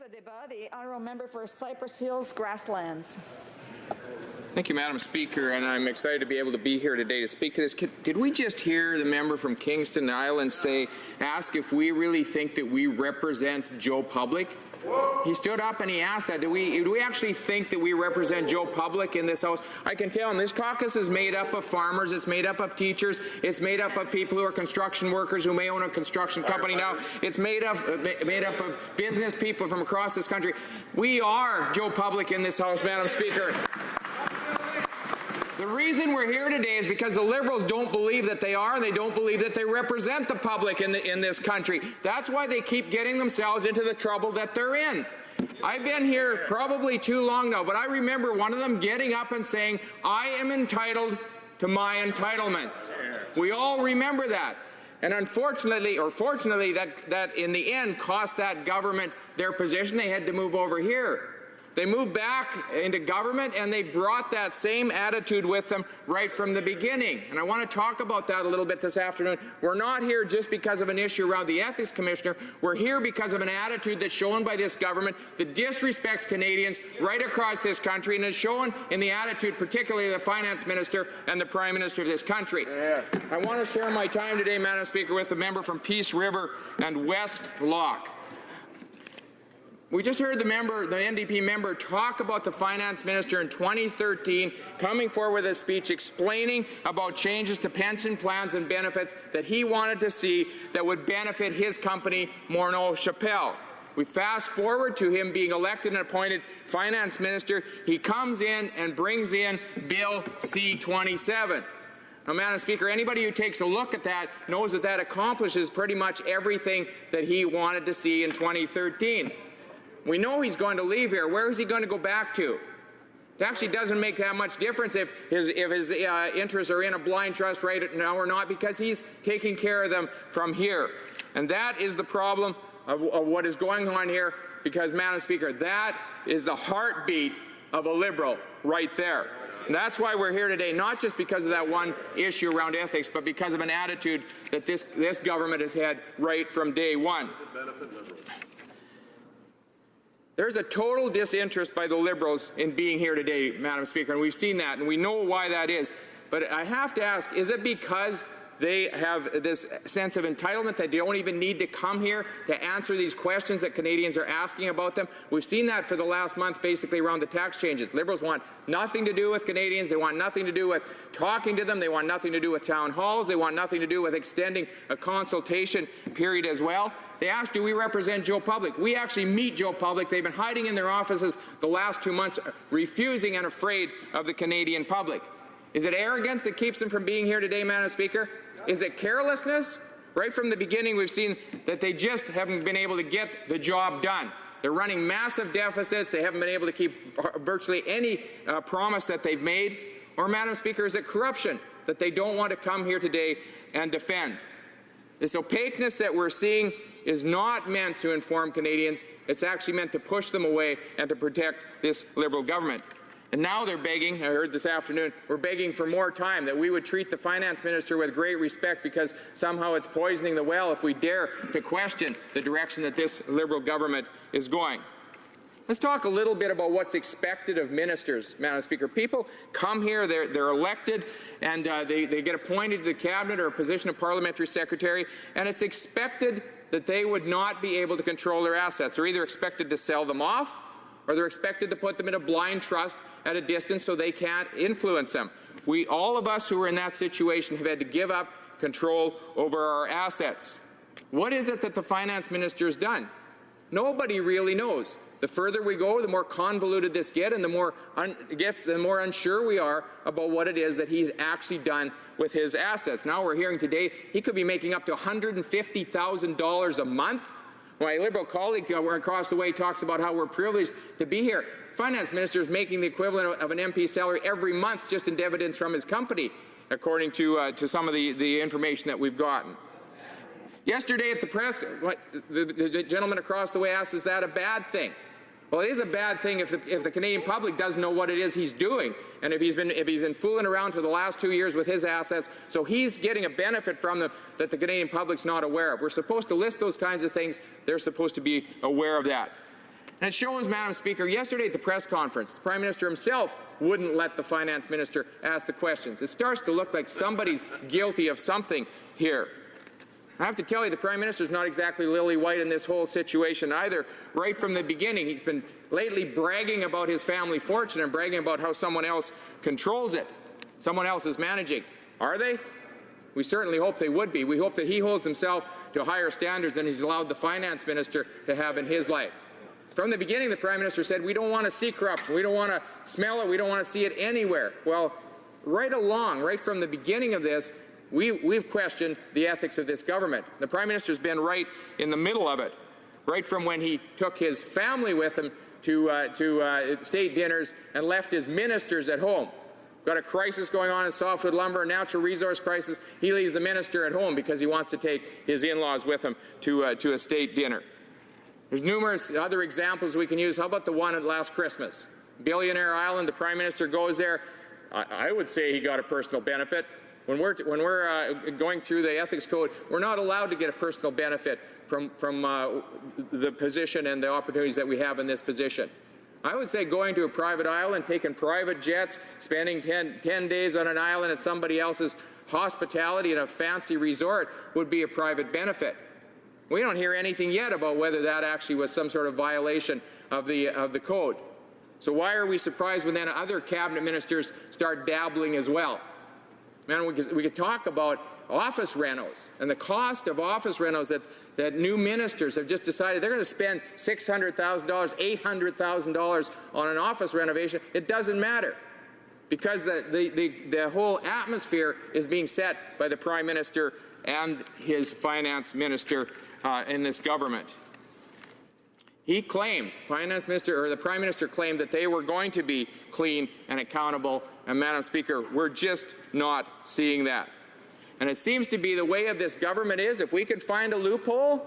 Members of débat, the honourable member for Cypress Hills Grasslands. Thank you, Madam Speaker, and I'm excited to be able to be here today to speak to this. Did we just hear the member from Kingston Island ask if we really think that we represent Joe Public? He stood up and he asked that. Do we actually think that we represent Joe Public in this House? I can tell him this caucus is made up of farmers, it's made up of teachers, it's made up of people who are construction workers who may own a construction company now, it's made up of business people from across this country. We are Joe Public in this House, Madam Speaker. The reason we're here today is because the Liberals don't believe that they are, and they don't believe that they represent the public in this country. That's why they keep getting themselves into the trouble that they're in. I've been here probably too long now, but I remember one of them getting up and saying, I am entitled to my entitlements. We all remember that. And unfortunately, or fortunately, that in the end cost that government their position. They had to move over here. They moved back into government and they brought that same attitude with them right from the beginning. And I want to talk about that a little bit this afternoon. We're not here just because of an issue around the Ethics Commissioner. We're here because of an attitude that's shown by this government that disrespects Canadians right across this country, and is shown in the attitude particularly of the Finance Minister and the Prime Minister of this country. Yeah. I want to share my time today, Madam Speaker, with the member from Peace River and West Lock. We just heard the NDP member, talk about the Finance Minister in 2013 coming forward with a speech explaining about changes to pension plans and benefits that he wanted to see that would benefit his company, Morneau Shepell. We fast forward to him being elected and appointed Finance Minister. He comes in and brings in Bill C-27. Now, Madam Speaker, anybody who takes a look at that knows that that accomplishes pretty much everything that he wanted to see in 2013. We know he's going to leave here. Where is he going to go back to? It actually doesn't make that much difference if his interests are in a blind trust right now or not, because he's taking care of them from here. And that is the problem of what is going on here, because, Madam Speaker, that is the heartbeat of a Liberal right there. And that's why we're here today, not just because of that one issue around ethics, but because of an attitude that this government has had right from day one. There's a total disinterest by the Liberals in being here today, Madam Speaker, and we've seen that, and we know why that is. But I have to ask, is it because they have this sense of entitlement that they don't even need to come here to answer these questions that Canadians are asking about them? We've seen that for the last month, basically around the tax changes. Liberals want nothing to do with Canadians. They want nothing to do with talking to them. They want nothing to do with town halls. They want nothing to do with extending a consultation period as well. They asked, do we represent Joe Public? We actually meet Joe Public. They've been hiding in their offices the last 2 months, refusing and afraid of the Canadian public. Is it arrogance that keeps them from being here today, Madam Speaker? Is it carelessness? Right from the beginning, we've seen that they just haven't been able to get the job done. They're running massive deficits. They haven't been able to keep virtually any promise that they've made. Or, Madam Speaker, is it corruption that they don't want to come here today and defend? This opaqueness that we're seeing is not meant to inform Canadians. It's actually meant to push them away and to protect this Liberal government. And now they're begging, I heard this afternoon, we're begging for more time, that we would treat the Finance Minister with great respect, because somehow it's poisoning the well if we dare to question the direction that this Liberal government is going. Let's talk a little bit about what's expected of ministers, Madam Speaker. People come here, they're elected, and they get appointed to the Cabinet or a position of Parliamentary Secretary, and it's expected that they would not be able to control their assets. They're either expected to sell them off, or they're expected to put them in a blind trust at a distance so they can't influence them. All of us who are in that situation have had to give up control over our assets. What is it that the Finance Minister has done? Nobody really knows. The further we go, the more convoluted this gets, and the more unsure we are about what it is that he's actually done with his assets. Now we're hearing today he could be making up to $150,000 a month. My Liberal colleague across the way talks about how we're privileged to be here. Finance Minister is making the equivalent of an MP salary every month just in dividends from his company, according to some of the information that we've gotten. Yesterday at the press, the gentleman across the way asked, is that a bad thing? Well, it is a bad thing if the Canadian public doesn't know what it is he's doing, and if he's been fooling around for the last 2 years with his assets, so he's getting a benefit from them that the Canadian public's not aware of. We're supposed to list those kinds of things. They're supposed to be aware of that. And it shows, Madam Speaker, yesterday at the press conference, the Prime Minister himself wouldn't let the Finance Minister ask the questions. It starts to look like somebody's guilty of something here. I have to tell you, the Prime Minister is not exactly lily white in this whole situation either. Right from the beginning, he's been lately bragging about his family fortune and bragging about how someone else controls it. Someone else is managing. Are they? We certainly hope they would be. We hope that he holds himself to higher standards than he's allowed the Finance Minister to have in his life. From the beginning, the Prime Minister said, we don't want to see corruption, we don't want to smell it, we don't want to see it anywhere. Well, right from the beginning of this, we've questioned the ethics of this government. The Prime Minister's been right in the middle of it, right from when he took his family with him to state dinners and left his ministers at home. Got a crisis going on in softwood lumber, a natural resource crisis. He leaves the minister at home because he wants to take his in-laws with him to a state dinner. There's numerous other examples we can use. How about the one at last Christmas? Billionaire Island, the Prime Minister goes there. I would say he got a personal benefit. When we're going through the ethics code, we're not allowed to get a personal benefit from the position and the opportunities that we have in this position. I would say going to a private island, taking private jets, spending 10 days on an island at somebody else's hospitality in a fancy resort would be a private benefit. We don't hear anything yet about whether that actually was some sort of violation of the code. So why are we surprised when then other cabinet ministers start dabbling as well? Man, we could talk about office renos and the cost of office renos that new ministers have just decided they're going to spend $600,000, $800,000 on an office renovation. It doesn't matter because the whole atmosphere is being set by the Prime Minister and his Finance Minister in this government. He claimed, the Prime Minister claimed that they were going to be clean and accountable, and Madam Speaker, we're just not seeing that. And it seems to be the way of this government is, if we can find a loophole,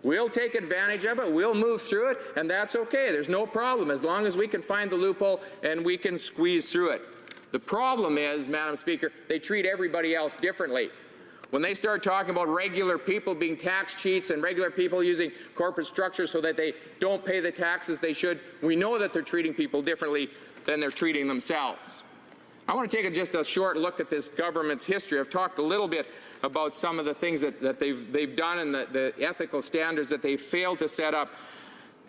we'll take advantage of it, we'll move through it, and that's okay. There's no problem as long as we can find the loophole and we can squeeze through it. The problem is, Madam Speaker, they treat everybody else differently. When they start talking about regular people being tax cheats and regular people using corporate structures so that they don't pay the taxes they should, we know that they're treating people differently than they're treating themselves. I want to take just a short look at this government's history. I've talked a little bit about some of the things that they've done and the ethical standards that they've failed to set up.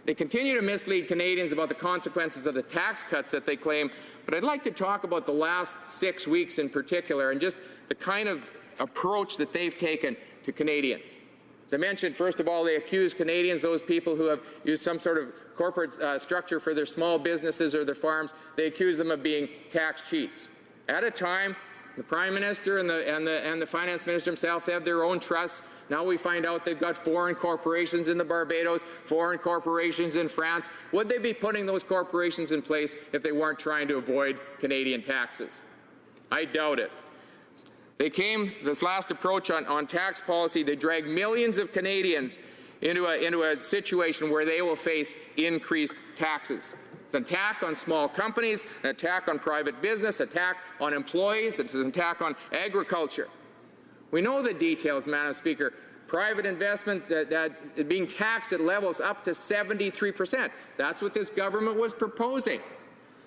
They continue to mislead Canadians about the consequences of the tax cuts that they claim, but I'd like to talk about the last 6 weeks in particular and just the kind of approach that they've taken to Canadians. As I mentioned, first of all, they accuse Canadians, those people who have used some sort of corporate structure for their small businesses or their farms, they accuse them of being tax cheats. At a time, the Prime Minister and the Finance Minister himself, they have their own trusts. Now we find out they've got foreign corporations in the Barbados, foreign corporations in France. Would they be putting those corporations in place if they weren't trying to avoid Canadian taxes? I doubt it. They came, this last approach on tax policy, they dragged millions of Canadians into a situation where they will face increased taxes. It's an attack on small companies, an attack on private business, an attack on employees, it's an attack on agriculture. We know the details, Madam Speaker. Private investment that being taxed at levels up to 73%. That's what this government was proposing.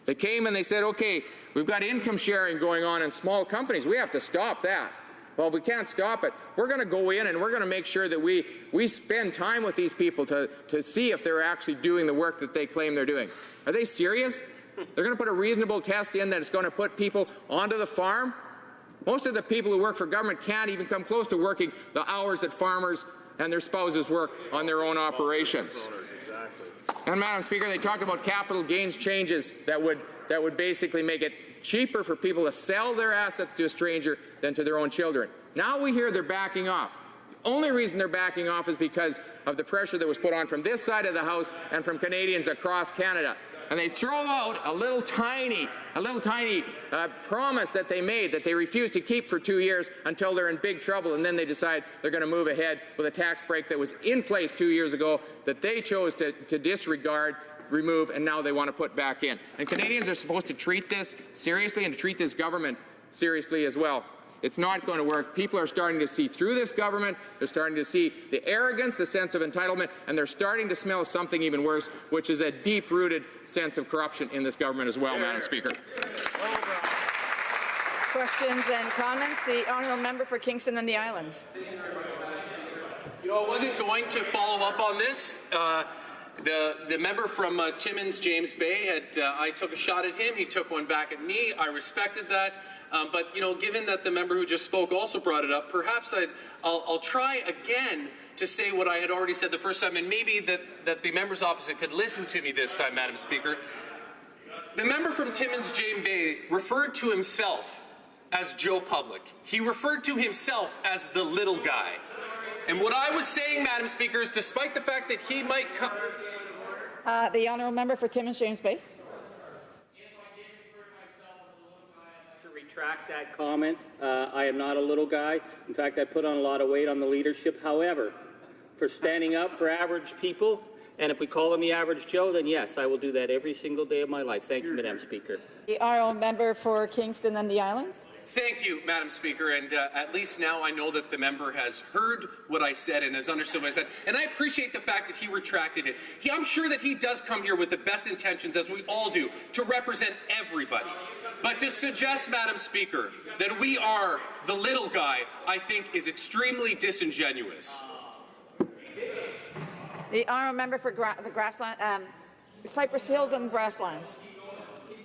They came and they said, okay, we've got income sharing going on in small companies. We have to stop that. Well, if we can't stop it, we're going to go in and we're going to make sure that we spend time with these people to see if they're actually doing the work that they claim they're doing. Are they serious? They're going to put a reasonable test in that it's going to put people onto the farm? Most of the people who work for government can't even come close to working the hours that farmers and their spouses work on their own operations. And Madam Speaker, they talked about capital gains changes that would basically make it cheaper for people to sell their assets to a stranger than to their own children. Now we hear they're backing off. The only reason they're backing off is because of the pressure that was put on from this side of the House and from Canadians across Canada. And they throw out a little tiny promise that they made that they refused to keep for 2 years until they're in big trouble, and then they decide they're going to move ahead with a tax break that was in place 2 years ago that they chose to disregard, remove, and now they want to put back in. And Canadians are supposed to treat this seriously and to treat this government seriously as well. It's not going to work. People are starting to see through this government. They're starting to see the arrogance, the sense of entitlement, and they're starting to smell something even worse, which is a deep-rooted sense of corruption in this government as well, Madam Speaker. Questions and comments? The honourable member for Kingston and the Islands. You know, I wasn't going to follow up on this. The member from Timmins, James Bay, I took a shot at him. He took one back at me. I respected that. But, you know, given that the member who just spoke also brought it up, perhaps I'll try again to say what I had already said the first time, and maybe that the members opposite could listen to me this time, Madam Speaker. The member from Timmins, James Bay, referred to himself as Joe Public. He referred to himself as the little guy. And what I was saying, Madam Speaker, is despite the fact that he might come... The honourable member for Timmins, James Bay. Retract that comment. I am not a little guy. In fact, I put on a lot of weight on the leadership. However, for standing up for average people, and if we call him the average Joe, then yes, I will do that every single day of my life. Thank you, Madam Speaker. The honourable member for Kingston and the Islands. Thank you, Madam Speaker, and at least now I know that the member has heard what I said and has understood what I said, and I appreciate the fact that he retracted it. I'm sure that he does come here with the best intentions, as we all do, to represent everybody. But to suggest, Madam Speaker, that we are the little guy, I think is extremely disingenuous. The honourable member for the Grassland, Cypress Hills and Grasslands.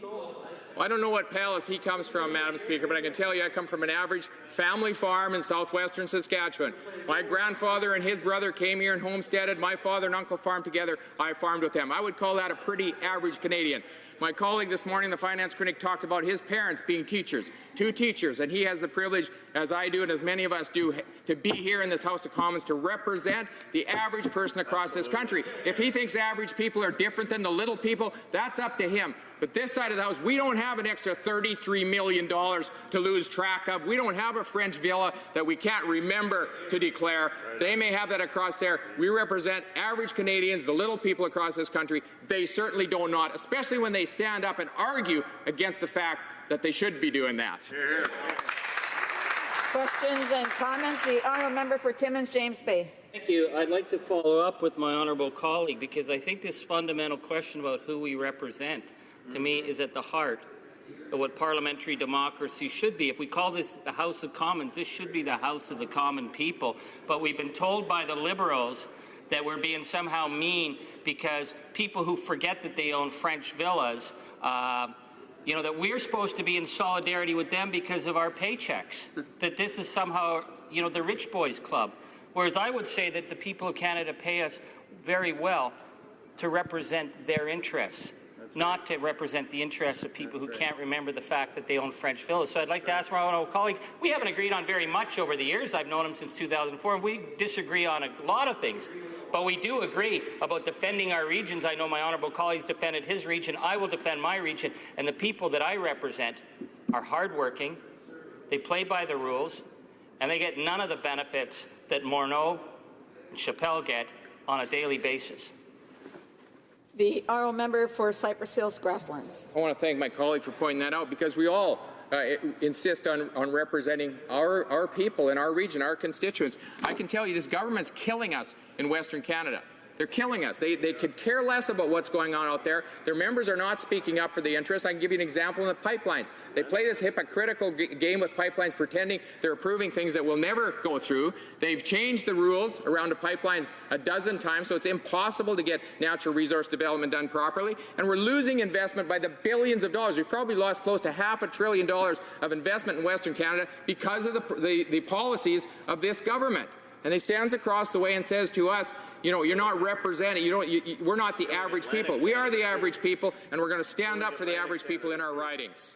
Well, I don't know what palace he comes from, Madam Speaker, but I can tell you I come from an average family farm in southwestern Saskatchewan. My grandfather and his brother came here and homesteaded. My father and uncle farmed together. I farmed with them. I would call that a pretty average Canadian. My colleague this morning, the finance critic, talked about his parents being teachers, 2 teachers, and he has the privilege, as I do and as many of us do, to be here in this House of Commons to represent the average person across this country. If he thinks average people are different than the little people, that's up to him. But this side of the House, we don't have an extra $33 million to lose track of. We don't have a French villa that we can't remember to declare. They may have that across there. We represent average Canadians, the little people across this country. They certainly do not, especially when they stand up and argue against the fact that they should be doing that. Questions and comments? The honourable member for Timmins, James Bay. Thank you. I'd like to follow up with my honourable colleague, because I think this fundamental question about who we represent, to me, is at the heart of what parliamentary democracy should be. If we call this the House of Commons, this should be the House of the common people. But we've been told by the Liberals that we're being somehow mean because people who forget that they own French villas, you know, that we're supposed to be in solidarity with them because of our paychecks, that this is somehow, you know, the rich boys club. Whereas I would say that the people of Canada pay us very well to represent their interests, not to represent the interests of people who can't remember the fact that they own French villas. So I'd like to ask my own colleague, we haven't agreed on very much over the years. I've known him since 2004, and we disagree on a lot of things. But we do agree about defending our regions. I know my honourable colleagues defended his region. I will defend my region. And the people that I represent are hardworking, they play by the rules, and they get none of the benefits that Morneau and Chappelle get on a daily basis. The honourable member for Cypress Hills, Grasslands. I want to thank my colleague for pointing that out, because we all insist on representing our people in our region, our constituents. I can tell you this government's killing us in Western Canada. They're killing us. They could care less about what's going on out there. Their members are not speaking up for the interests. I can give you an example in the pipelines. They play this hypocritical game with pipelines, pretending they're approving things that will never go through. They've changed the rules around the pipelines a dozen times, so it's impossible to get natural resource development done properly. And we're losing investment by the billions of dollars. We've probably lost close to $500 billion of investment in Western Canada because of the policies of this government. And he stands across the way and says to us, you know, you're not representing, we're not the average people. We are the average people, and we're going to stand up for the average people in our ridings.